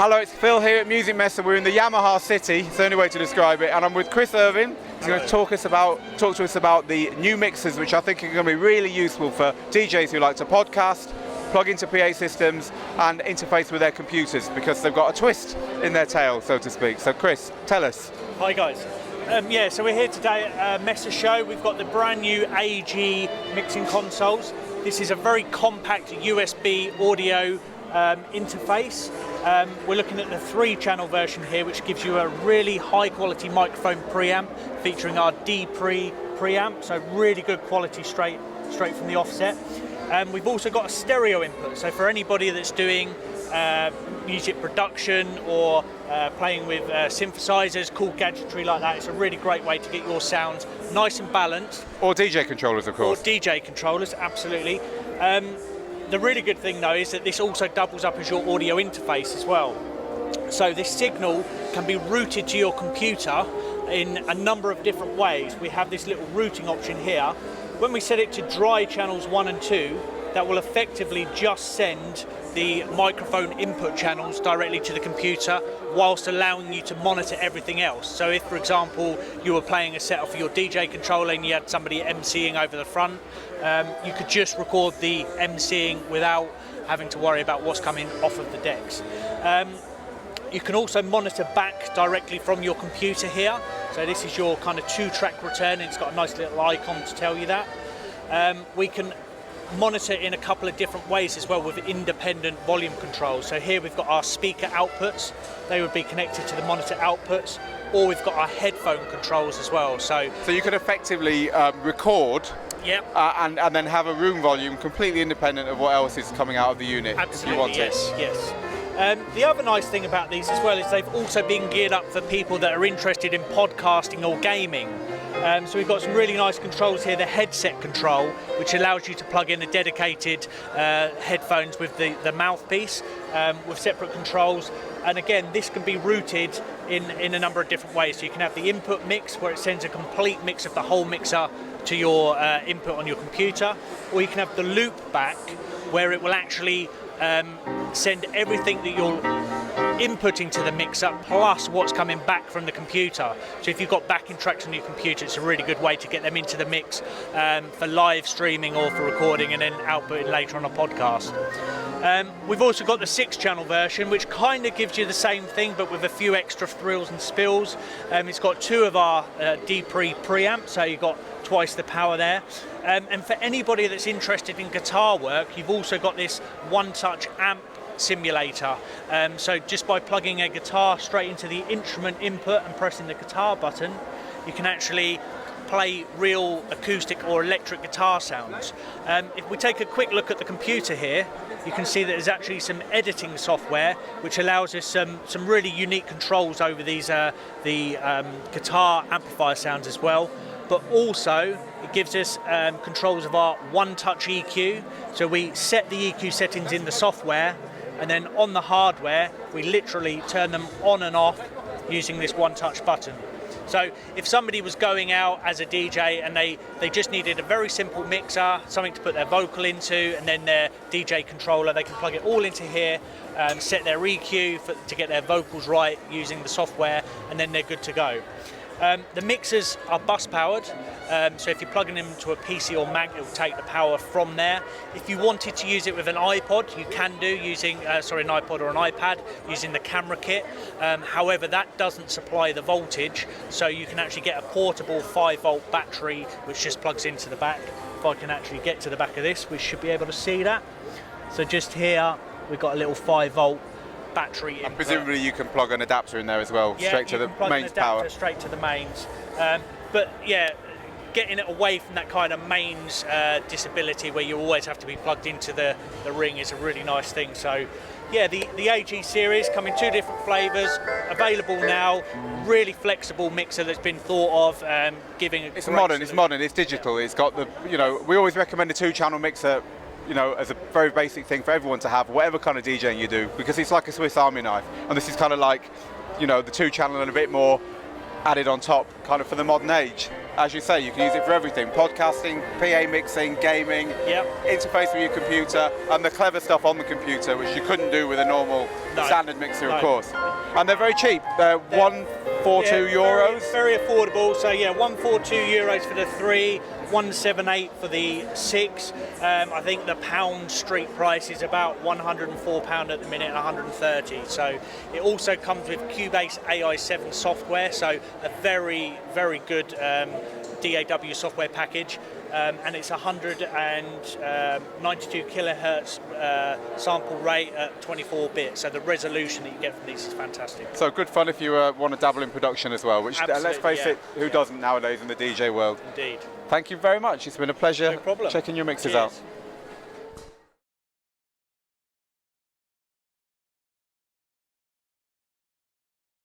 Hello, it's Phil here at Musikmesse. We're in the Yamaha city, it's the only way to describe it, and I'm with Chris Irvin. He's going to talk to us about the new mixers, which I think are going to be really useful for DJs who like to podcast, plug into PA systems, and interface with their computers, because they've got a twist in their tail, so to speak. So Chris, tell us. Hi guys. So we're here today at a Messe show. We've got the brand new AG mixing consoles. This is a very compact USB audio interface. We're looking at the 3-channel version here, which gives you a really high quality microphone preamp featuring our D-Pre preamp, so really good quality straight from the offset. We've also got a stereo input, so for anybody that's doing music production or playing with synthesizers, cool gadgetry like that, it's a really great way to get your sounds nice and balanced. Or DJ controllers, of course. Or DJ controllers, absolutely. The really good thing though is that this also doubles up as your audio interface as well. So this signal can be routed to your computer in a number of different ways. We have this little routing option here. When we set it to dry channels 1 and 2, that will effectively just send the microphone input channels directly to the computer, whilst allowing you to monitor everything else. So if, for example, you were playing a set off your DJ controller and you had somebody emceeing over the front, you could just record the emceeing without having to worry about what's coming off of the decks. You can also monitor back directly from your computer here. So this is your kind of 2-track return, and it's got a nice little icon to tell you that. We can monitor in a couple of different ways as well with independent volume controls. So here we've got our speaker outputs, they would be connected to the monitor outputs, or we've got our headphone controls as well. So you can effectively record. Yep. And then have a room volume completely independent of what else is coming out of the unit. Absolutely, if you want yes. The other nice thing about these as well is they've also been geared up for people that are interested in podcasting or gaming. So we've got some really nice controls here, the headset control, which allows you to plug in a dedicated headphones with the mouthpiece with separate controls. And again, this can be routed in a number of different ways. So you can have the input mix, where it sends a complete mix of the whole mixer to your input on your computer, or you can have the loop back, where it will actually send everything that you're inputting to the mixer plus what's coming back from the computer. So if you've got backing tracks on your computer, it's a really good way to get them into the mix for live streaming or for recording and then outputting later on a podcast. We've also got the 6-channel version, which kind of gives you the same thing but with a few extra thrills and spills. It's got 2 of our D-Pre preamps, so you've got twice the power there. And for anybody that's interested in guitar work, you've also got this Onetouch Amp Simulator. So just by plugging a guitar straight into the instrument input and pressing the guitar button, you can actually play real acoustic or electric guitar sounds. If we take a quick look at the computer here, you can see that there's actually some editing software which allows us some really unique controls over these the guitar amplifier sounds as well. But also it gives us controls of our Onetouch EQ. So we set the EQ settings in the software, and then on the hardware we literally turn them on and off using this Onetouch button. So if somebody was going out as a DJ and they just needed a very simple mixer, something to put their vocal into, and then their DJ controller, they can plug it all into here, set their EQ to get their vocals right using the software, and then they're good to go. The mixers are bus powered, so if you're plugging them into a PC or Mac, it will take the power from there. If you wanted to use it with an iPod, you can do using, an iPod or an iPad, using the camera kit. However, that doesn't supply the voltage, so you can actually get a portable 5-volt battery, which just plugs into the back. If I can actually get to the back of this, we should be able to see that. So just here, we've got a little 5-volt battery input. And presumably you can plug an adapter in there as well, yeah, straight to the mains power. Straight to the mains. But yeah, getting it away from that kind of mains disability where you always have to be plugged into the ring is a really nice thing. So yeah, the AG series come in 2 different flavours, available now. Really flexible mixer that's been thought of, giving It's modern, it's digital. Yeah. It's got the, we always recommend a 2-channel mixer, as a very basic thing for everyone to have, whatever kind of DJing you do, because it's like a Swiss Army knife. And this is kind of like, the 2-channel and a bit more added on top, kind of for the modern age. As you say, you can use it for everything: podcasting, PA mixing, gaming, interface with your computer, and the clever stuff on the computer, which you couldn't do with a normal standard mixer, of course. And they're very cheap. They're €142. Very affordable. So yeah, €142 for the 3, 178 for the 6. I think the pound street price is about £104 at the minute, 130. So it also comes with Cubase AI7 software, so a very, very good DAW software package. And it's 192 kilohertz sample rate at 24 bits, so the resolution that you get from these is fantastic. So good fun if you want to dabble in production as well, which let's face it, who doesn't nowadays in the DJ world? Indeed. Thank you very much. It's been a pleasure No problem. checking your mixes out.